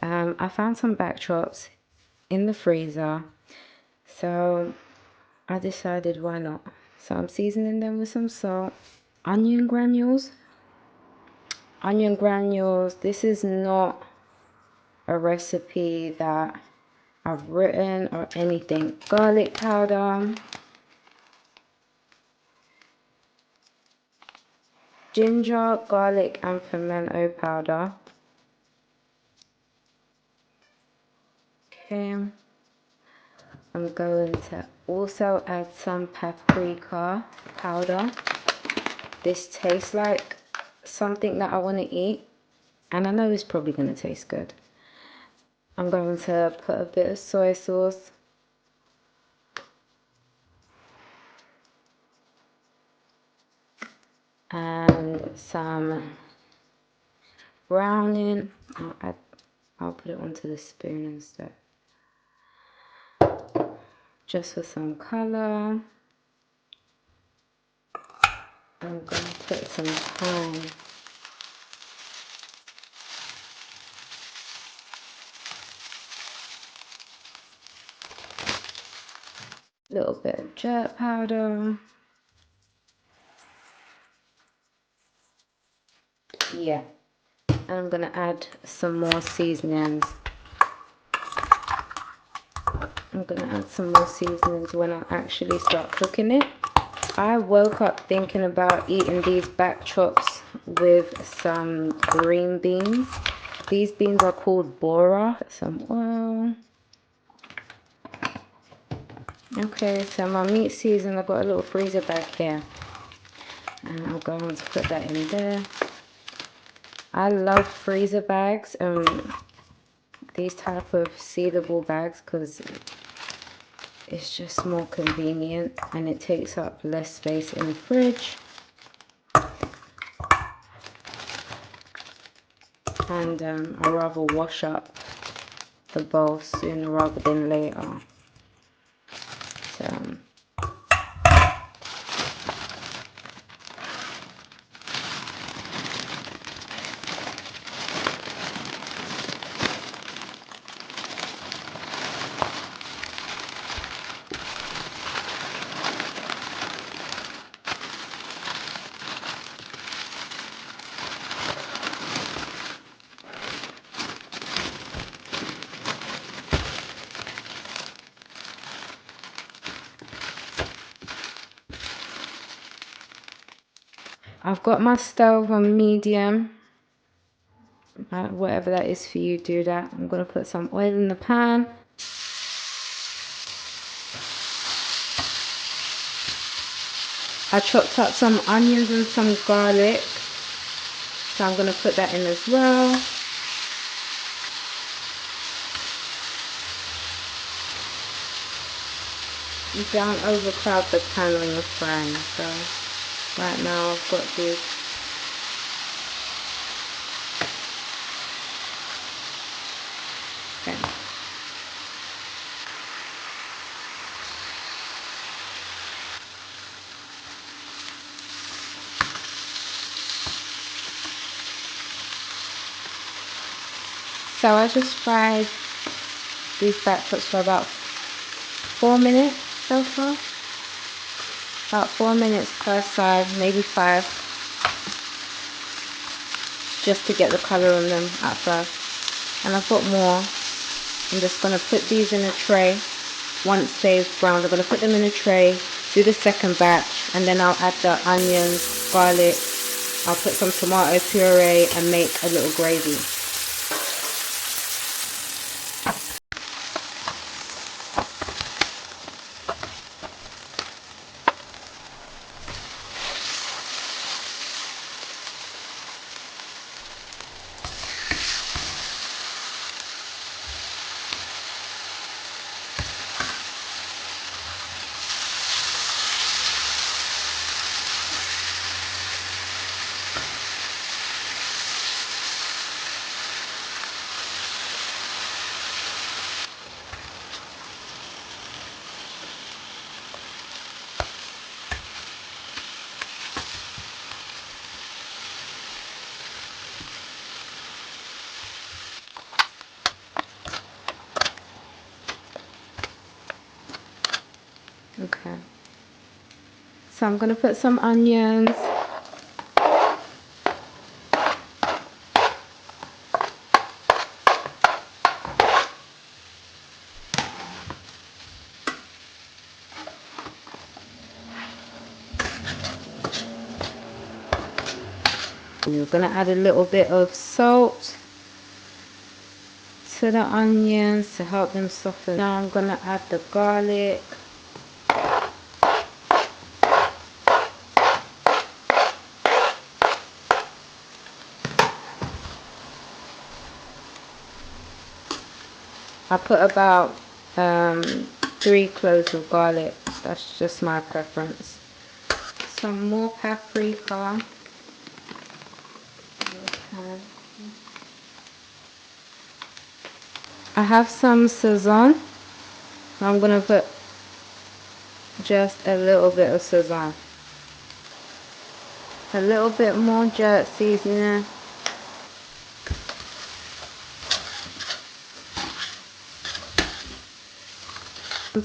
I found some back chops in the freezer, so I decided why not. So I'm seasoning them with some salt, onion granules. This is not a recipe that I've written or anything. Garlic powder, ginger, garlic and pimento powder. Okay, I'm going to also add some paprika powder. This tastes like something that I want to eat, and I know it's probably going to taste good. I'm going to put a bit of soy sauce. And some browning. I'll put it onto the spoon instead. Just for some color. I'm going to put some thyme. A little bit of jerk powder. Yeah. And I'm going to add some more seasonings. I'm going to add some more seasonings when I actually start cooking it. I woke up thinking about eating these back chops with some green beans. These beans are called bora. Some oil. Okay, so my meat season, I've got a little freezer bag here. And I'm going to put that in there. I love freezer bags, these type of sealable bags, because it's just more convenient and it takes up less space in the fridge. And I rather wash up the bowl sooner rather than later. So I've got my stove on medium. Whatever that is for you, do that. I'm going to put some oil in the pan. I chopped up some onions and some garlic, so I'm going to put that in as well. You don't overcrowd the pan when you're frying. So right now I've got this. Okay. So I just fried these back chops for about 4 minutes so far. About 4 minutes per side, maybe 5. Just to get the colour on them at first. And I've got more. I'm just going to put these in a tray. Once they've browned, I'm going to put them in a tray, do the second batch, and then I'll add the onions, garlic. I'll put some tomato puree and make a little gravy. Okay. So I'm gonna put some onions. You're gonna add a little bit of salt to the onions to help them soften. Now I'm gonna add the garlic. I put about 3 cloves of garlic. That's just my preference. Some more paprika. Okay. I have some Sazon. I'm gonna put just a little bit of Sazon. A little bit more jerk seasoning.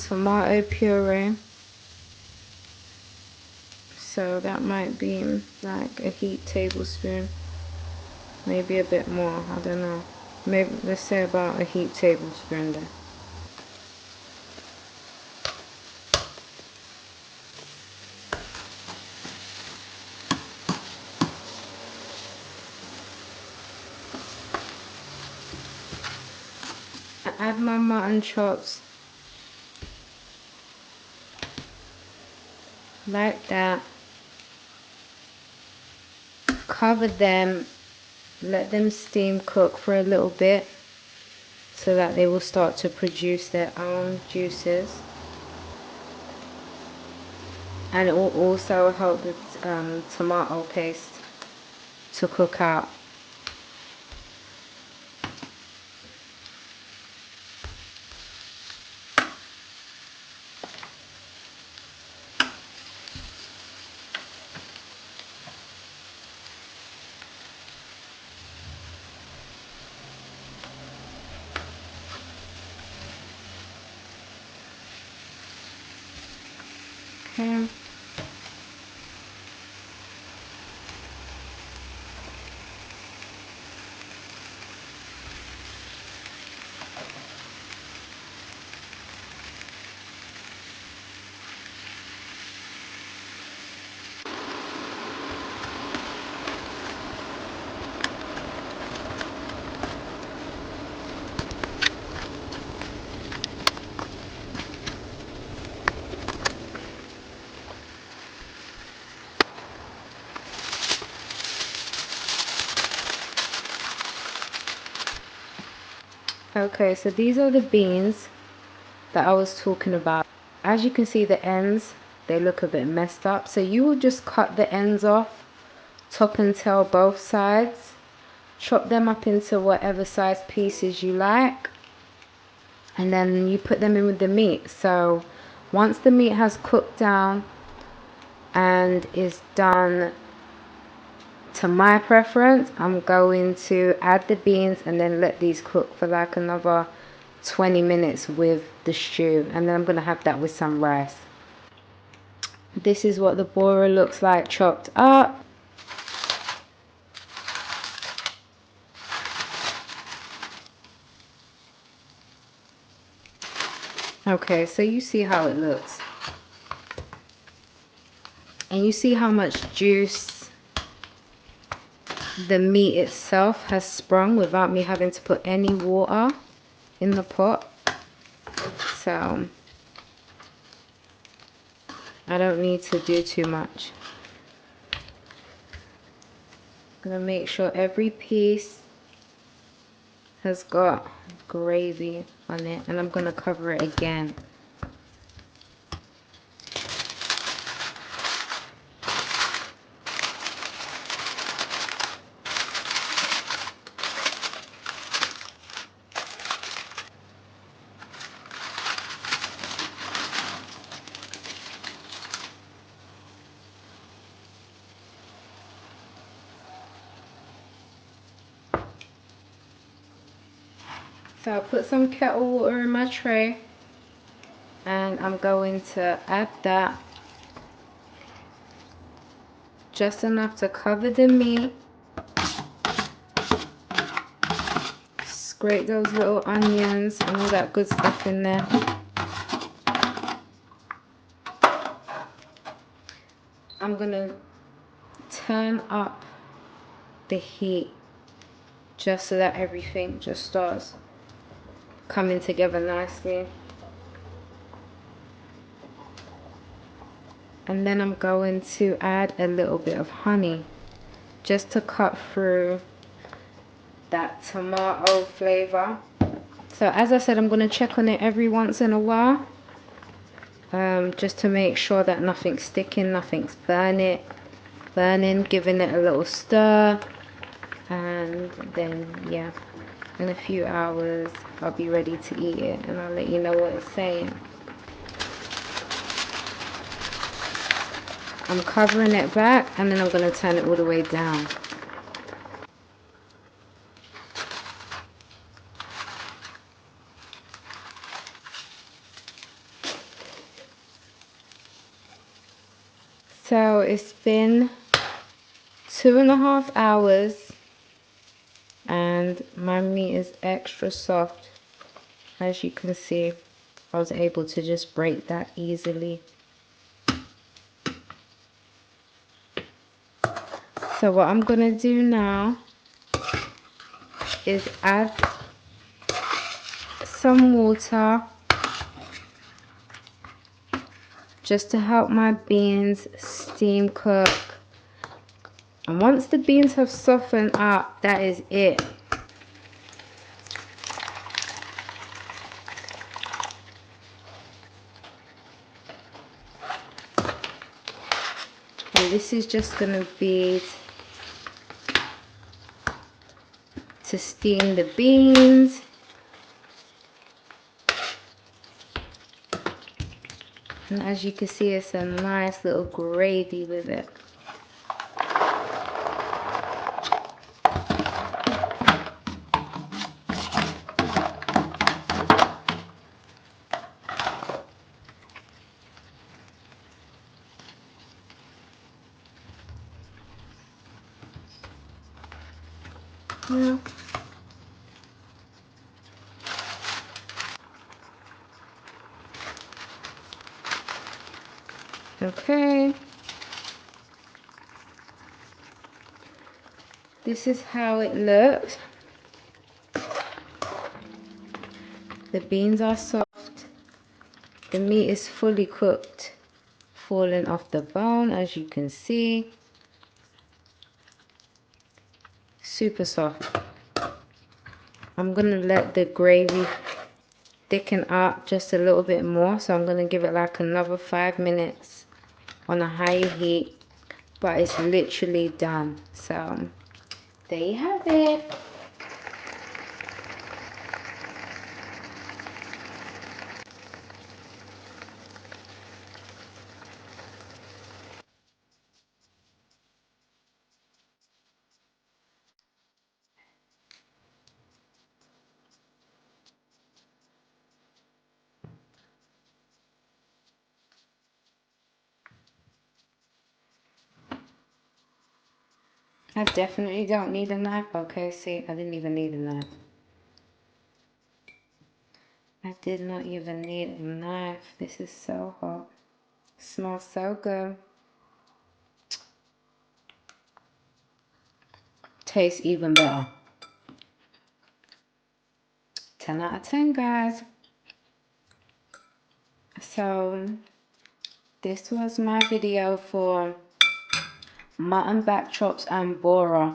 Tomato puree. So that might be like a heaped tablespoon. Maybe a bit more, I don't know. Maybe let's say about a heaped tablespoon there. I add my mutton chops like that. Cover them, let them steam cook for a little bit so that they will start to produce their own juices. And it will also help the tomato paste to cook out. Okay. Okay, so these are the beans that I was talking about. As you can see, the ends, they look a bit messed up. So you will just cut the ends off, top and tail both sides. Chop them up into whatever size pieces you like. And then you put them in with the meat. So once the meat has cooked down and is done to my preference, I'm going to add the beans and then let these cook for like another 20 minutes with the stew, and then I'm going to have that with some rice. This is what the borer looks like chopped up. Okay, so you see how it looks, and you see how much juice the meat itself has sprung without me having to put any water in the pot. So I don't need to do too much. I'm gonna make sure every piece has got gravy on it, and I'm gonna cover it again. So I put some kettle water in my tray, and and I'm going to add that just enough to cover the meat. Scrape those little onions and all that good stuff in there. I'm gonna turn up the heat just so that everything just starts coming together nicely. And then I'm going to add a little bit of honey just to cut through that tomato flavor. So as I said, I'm going to check on it every once in a while, just to make sure that nothing's sticking, nothing's burning, giving it a little stir. And then yeah, in a few hours I'll be ready to eat it, and I'll let you know what it's saying. I'm covering it back, and then I'm going to turn it all the way down. So it's been 2.5 hours and my meat is extra soft. As you can see, I was able to just break that easily. So what I'm gonna do now is add some water just to help my beans steam cook. And once the beans have softened up, that is it. And this is just gonna be to steam the beans. And as you can see, it's a nice little gravy with it. Yeah. Okay. This is how it looks. The beans are soft. The meat is fully cooked, falling off the bone, as you can see. Super soft. I'm gonna let the gravy thicken up just a little bit more, so I'm gonna give it like another 5 minutes on a high heat, but it's literally done. So there you have it. I definitely don't need a knife. Okay, see, I didn't even need a knife. I did not even need a knife. This is so hot. Smells so good. Tastes even better. 10 out of 10, guys. So this was my video for mutton back chops and bora.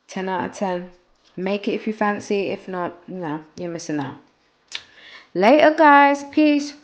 10 out of 10. Make it if you fancy. If not, no, you're missing out. Later, guys. Peace.